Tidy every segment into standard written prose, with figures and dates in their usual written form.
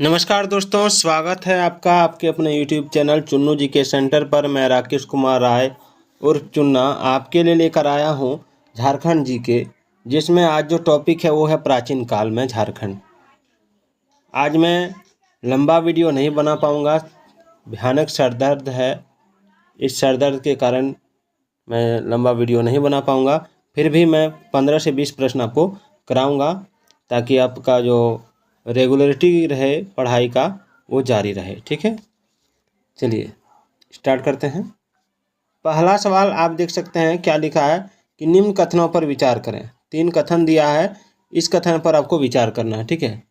नमस्कार दोस्तों, स्वागत है आपका आपके अपने YouTube चैनल चुन्नू जी के सेंटर पर। मैं राकेश कुमार राय उर्फ चुन्ना आपके लिए लेकर आया हूँ झारखंड जी के, जिसमें आज जो टॉपिक है वो है प्राचीन काल में झारखंड। आज मैं लंबा वीडियो नहीं बना पाऊँगा, भयानक सर दर्द है। इस सर दर्द के कारण मैं लंबा वीडियो नहीं बना पाऊँगा। फिर भी मैं 15 से 20 प्रश्न आपको कराऊँगा ताकि आपका जो रेगुलरिटी रहे पढ़ाई का वो जारी रहे। ठीक है, चलिए स्टार्ट करते हैं। पहला सवाल आप देख सकते हैं क्या लिखा है कि निम्न कथनों पर विचार करें। 3 कथन दिया है, इस कथन पर आपको विचार करना है। ठीक है,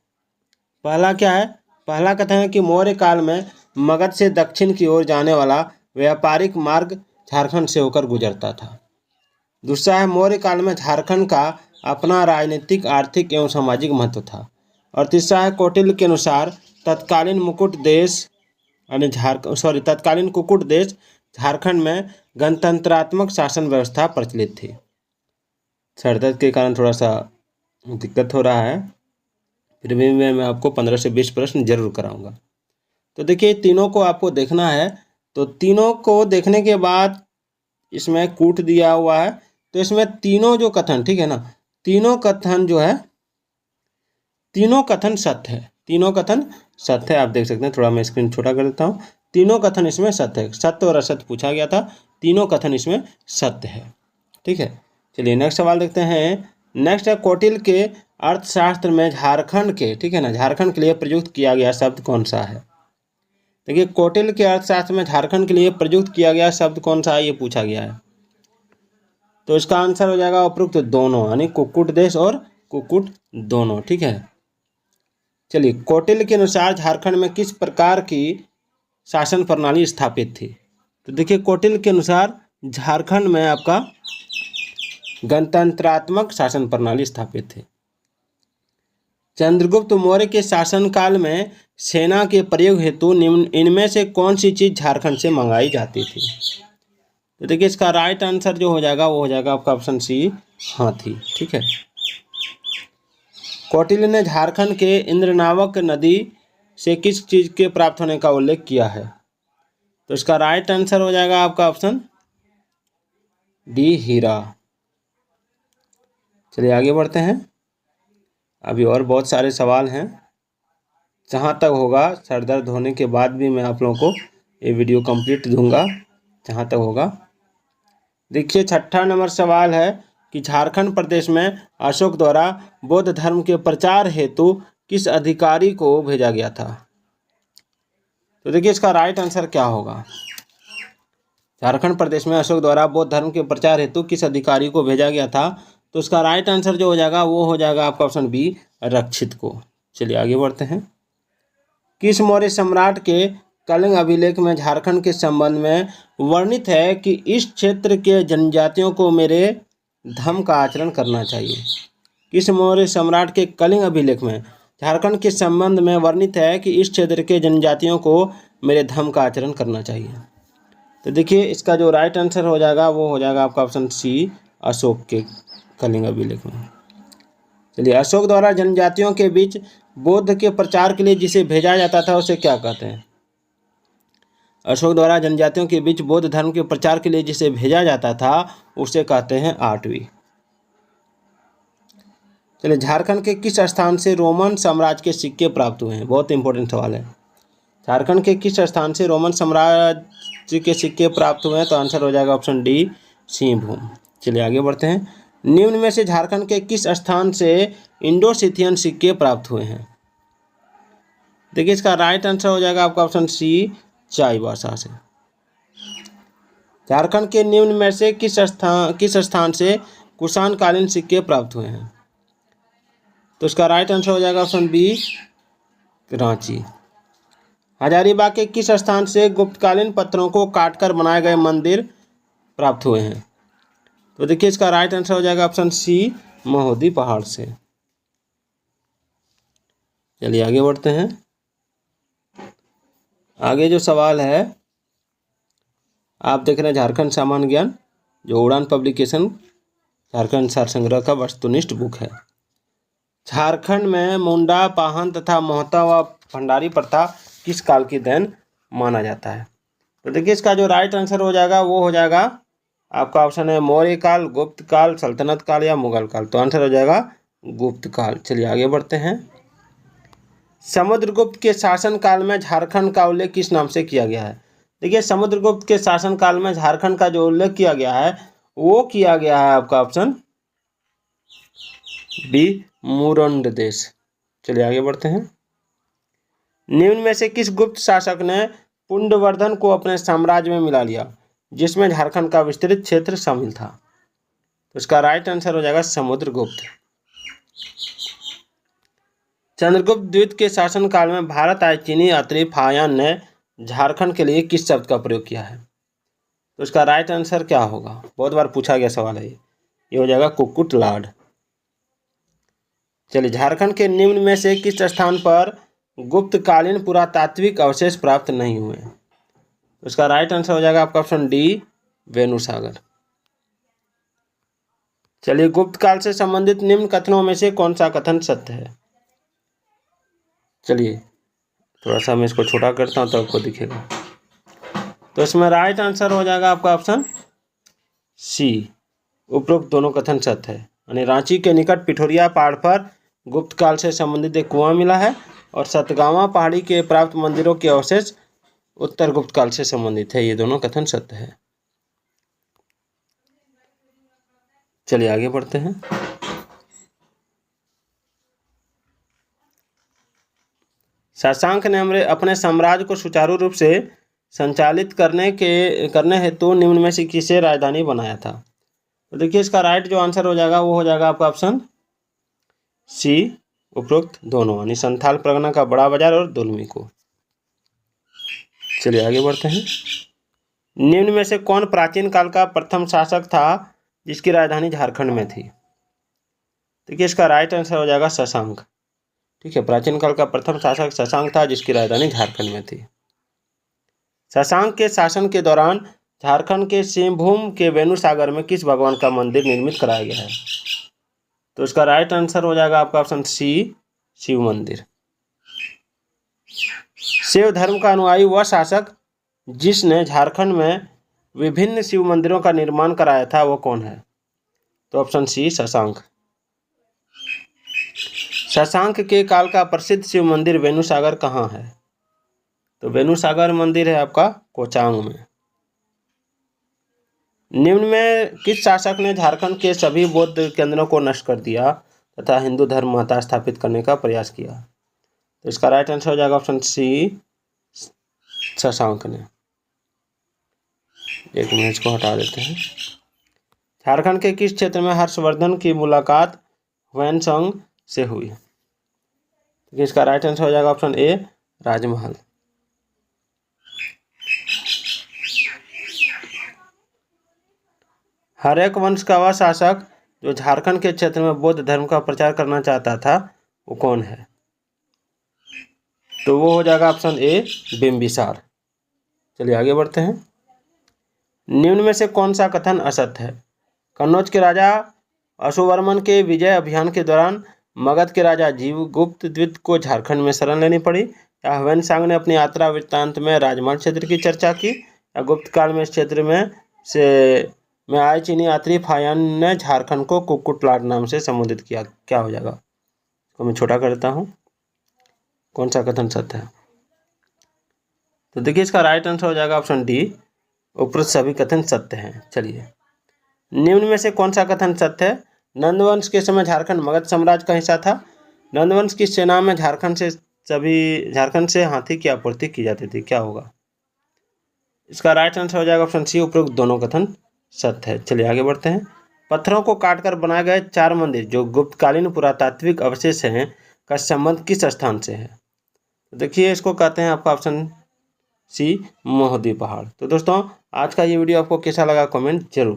पहला क्या है? पहला कथन है कि मौर्य काल में मगध से दक्षिण की ओर जाने वाला व्यापारिक मार्ग झारखंड से होकर गुजरता था। दूसरा है मौर्य काल में झारखंड का अपना राजनीतिक, आर्थिक एवं सामाजिक महत्व था। और तीसरा है कौटिल्य के अनुसार तत्कालीन तत्कालीन कुकुट देश झारखंड में गणतंत्रात्मक शासन व्यवस्था प्रचलित थी। सर दर्द के कारण थोड़ा सा दिक्कत हो रहा है, फिर भी मैं आपको 15 से 20 प्रश्न जरूर कराऊंगा। तो देखिए, तीनों को आपको देखना है। तो तीनों को देखने के बाद इसमें कूट दिया हुआ है, तो इसमें तीनों जो कथन, ठीक है ना, तीनों कथन जो है, तीनों कथन सत्य है। तीनों कथन सत्य है, आप देख सकते हैं। थोड़ा मैं स्क्रीन छोटा कर देता हूँ। तीनों कथन इसमें सत्य है। सत्य और असत्य पूछा गया था, तीनों कथन इसमें सत्य है। ठीक है, चलिए नेक्स्ट सवाल देखते हैं। नेक्स्ट है कौटिल्य के अर्थशास्त्र में झारखंड के, ठीक है ना, झारखंड के लिए प्रयुक्त किया गया शब्द कौन सा है? देखिए, कौटिल्य के अर्थशास्त्र में झारखंड के लिए प्रयुक्त किया गया शब्द कौन सा है, ये पूछा गया है। तो इसका आंसर हो जाएगा उपरोक्त दोनों, यानी कुक्कुट देश और कुक्कुट दोनों। ठीक है, चलिए, कौटिल्य के अनुसार झारखंड में किस प्रकार की शासन प्रणाली स्थापित थी? तो देखिए, कौटिल्य के अनुसार झारखंड में आपका गणतंत्रात्मक शासन प्रणाली स्थापित थी। चंद्रगुप्त मौर्य के शासनकाल में सेना के प्रयोग हेतु इनमें से कौन सी चीज झारखंड से मंगाई जाती थी? तो देखिए, इसका राइट आंसर जो हो जाएगा वो हो जाएगा आपका ऑप्शन सी, हाथी। ठीक है, कौटिल्य ने झारखंड के इंद्रनावक नदी से किस चीज के प्राप्त होने का उल्लेख किया है? तो इसका राइट आंसर हो जाएगा आपका ऑप्शन डी, हीरा। चलिए आगे बढ़ते हैं। अभी और बहुत सारे सवाल हैं, जहाँ तक होगा सर दर्द होने के बाद भी मैं आप लोगों को ये वीडियो कंप्लीट दूंगा, जहाँ तक होगा। देखिए, 6ठा नंबर सवाल है कि झारखंड प्रदेश में अशोक द्वारा बौद्ध धर्म के प्रचार हेतु किस अधिकारी को भेजा गया था? तो देखिए, इसका राइट आंसर क्या होगा? झारखंड प्रदेश में अशोक द्वारा बौद्ध धर्म के प्रचार हेतु किस अधिकारी को भेजा गया था? तो इसका राइट आंसर जो हो जाएगा वो हो जाएगा आपका ऑप्शन बी, रक्षित को। चलिए आगे बढ़ते हैं। किस मौर्य सम्राट के कलिंग अभिलेख में झारखंड के संबंध में वर्णित है कि इस क्षेत्र के जनजातियों को मेरे धर्म का आचरण करना चाहिए? किस मौर्य सम्राट के कलिंग अभिलेख में झारखंड के संबंध में वर्णित है कि इस क्षेत्र के जनजातियों को मेरे धर्म का आचरण करना चाहिए? तो देखिए, इसका जो राइट आंसर हो जाएगा वो हो जाएगा आपका ऑप्शन सी, अशोक के कलिंग अभिलेख में। चलिए, अशोक द्वारा जनजातियों के बीच बौद्ध के प्रचार के लिए जिसे भेजा जाता था उसे क्या कहते हैं? अशोक द्वारा जनजातियों के बीच बौद्ध धर्म के प्रचार के लिए जिसे भेजा जाता था उसे कहते हैं आठवीं। चलिए, झारखंड के किस स्थान से रोमन साम्राज्य के सिक्के प्राप्त हुए हैं? बहुत इंपॉर्टेंट सवाल है। झारखंड के किस स्थान से रोमन साम्राज्य के सिक्के प्राप्त हुए हैं? तो आंसर हो जाएगा ऑप्शन डी, सिंहभूम। चलिए आगे बढ़ते हैं। निम्न में से झारखंड के किस स्थान से इंडो-सिथियन सिक्के प्राप्त हुए हैं? देखिए, इसका राइट आंसर हो जाएगा आपका ऑप्शन सी, चाईबासा से। झारखंड के निम्न में से किस स्थान से कुषाण कालीन सिक्के प्राप्त हुए हैं? तो इसका राइट आंसर हो जाएगा ऑप्शन बी, रांची। हजारीबाग के किस स्थान से गुप्तकालीन पत्थरों को काटकर बनाए गए मंदिर प्राप्त हुए हैं? तो देखिए, इसका राइट आंसर हो जाएगा ऑप्शन सी, महोदी पहाड़ से। चलिए आगे बढ़ते हैं। आगे जो सवाल है आप देख रहे हैं झारखंड सामान्य ज्ञान, जो उड़ान पब्लिकेशन झारखंड सार संग्रह का वस्तुनिष्ठ बुक है। झारखंड में मुंडा, पाहन तथा मोहता व भंडारी प्रथा किस काल की देन माना जाता है? तो देखिए इसका जो राइट आंसर हो जाएगा वो हो जाएगा आपका ऑप्शन है मौर्य काल, गुप्त काल, सल्तनत काल या मुगल काल। तो आंसर हो जाएगा गुप्त काल। चलिए आगे बढ़ते हैं। समुद्रगुप्त के शासन काल में झारखंड का उल्लेख किस नाम से किया गया है? देखिए समुद्रगुप्त के शासन काल में झारखंड का जो उल्लेख किया गया है वो किया गया है आपका ऑप्शन बी मुरंड देश। चलिए आगे बढ़ते हैं। निम्न में से किस गुप्त शासक ने पुंडवर्धन को अपने साम्राज्य में मिला लिया जिसमें झारखंड का विस्तृत क्षेत्र शामिल था? तो इसका राइट आंसर हो जाएगा समुद्रगुप्त। चंद्रगुप्त द्वितीय के शासन काल में भारत आए चीनी यात्री फायान ने झारखंड के लिए किस शब्द का प्रयोग किया है? तो इसका राइट आंसर क्या होगा? बहुत बार पूछा गया सवाल है ये हो जाएगा कुक्कुट लाड। चलिए झारखंड के निम्न में से किस स्थान पर गुप्तकालीन पुरातात्विक अवशेष प्राप्त नहीं हुए? तो इसका राइट आंसर हो जाएगा आपका ऑप्शन डी वेणुसागर। चलिए गुप्त काल से संबंधित निम्न कथनों में से कौन सा कथन सत्य है? चलिए थोड़ा सा मैं इसको छोटा करता हूँ तो आपको दिखेगा। तो इसमें राइट आंसर हो जाएगा आपका ऑप्शन सी, उपरोक्त दोनों कथन सत्य है। यानी रांची के निकट पिठोरिया पहाड़ पर गुप्त काल से संबंधित एक कुआं मिला है और सतगावा पहाड़ी के प्राप्त मंदिरों के अवशेष उत्तर गुप्त काल से संबंधित है। ये दोनों कथन सत्य है। चलिए आगे बढ़ते हैं। शशांक ने अपने साम्राज्य को सुचारू रूप से संचालित करने हेतु निम्न में से किसे राजधानी बनाया था? तो देखिए इसका राइट जो आंसर हो जाएगा वो हो जाएगा आपका ऑप्शन सी, उपरोक्त दोनों, यानी संथाल परगना का बड़ा बाजार और दुलमी को। चलिए आगे बढ़ते हैं। निम्न में से कौन प्राचीन काल का प्रथम शासक था जिसकी राजधानी झारखंड में थी? देखिए इसका राइट आंसर हो जाएगा शशांक। ठीक है, प्राचीन काल का प्रथम शासक शशांक था जिसकी राजधानी झारखंड में थी। शशांक के शासन के दौरान झारखंड के सिंहभूम के वेणुसागर में किस भगवान का मंदिर निर्मित कराया गया है? तो इसका राइट आंसर हो जाएगा आपका ऑप्शन सी, शिव मंदिर। शिव धर्म का अनुयायी वह शासक जिसने झारखंड में विभिन्न शिव मंदिरों का निर्माण कराया था वो कौन है? तो ऑप्शन सी शशांक। शशांक के काल का प्रसिद्ध शिव मंदिर वेणुसागर कहाँ है? तो वेणुसागर मंदिर है आपका कोचांग में। निम्न में किस शासक ने झारखंड के सभी बौद्ध केंद्रों को नष्ट कर दिया तथा हिंदू धर्म महत्ता स्थापित करने का प्रयास किया? तो इसका राइट आंसर हो जाएगा ऑप्शन सी, शशांक ने। एक मिनट को हटा देते हैं। झारखंड के किस क्षेत्र में हर्षवर्धन की मुलाकात ह्वेनसांग से हुई? तो इसका राइट आंसर हो जाएगा ऑप्शन ए, राजमहल। हर्यक वंश का वह शासक जो झारखंड के क्षेत्र में बौद्ध धर्म का प्रचार करना चाहता था वो कौन है? तो वो हो जाएगा ऑप्शन ए, बिंबिसार। चलिए आगे बढ़ते हैं। निम्न में से कौन सा कथन असत्य है? कन्नौज के राजा अशोकवर्मन के विजय अभियान के दौरान मगध के राजा जीवगुप्त द्वितीय को झारखंड में शरण लेनी पड़ी, या ह्वेनसांग ने अपनी यात्रा वृत्तांत में राजमहल क्षेत्र की चर्चा की, या गुप्त काल में इस क्षेत्र में आए चीनी यात्री फायान ने झारखंड को कुक्कुटलाट नाम से संबोधित किया? क्या हो जाएगा? तो मैं छोटा करता हूँ। कौन सा कथन सत्य है? तो देखिए इसका राइट आंसर हो जाएगा ऑप्शन डी, उपरोक्त सभी कथन सत्य हैं। चलिए निम्न में से कौन सा कथन सत्य है? नंदवंश के समय झारखंड मगध साम्राज्य का हिस्सा था। नंदवंश की सेना में झारखंड से हाथी की आपूर्ति की जाती थी। क्या होगा? इसका राइट आंसर हो जाएगा ऑप्शन सी, उपरोक्त दोनों कथन सत्य है। चलिए आगे बढ़ते हैं। पत्थरों को काटकर बनाए गए 4 मंदिर जो गुप्तकालीन पुरातात्विक अवशेष हैं का संबंध किस स्थान से है? तो देखिए इसको कहते हैं आपका ऑप्शन सी, मोहदी पहाड़। तो दोस्तों आज का ये वीडियो आपको कैसा लगा कमेंट जरूर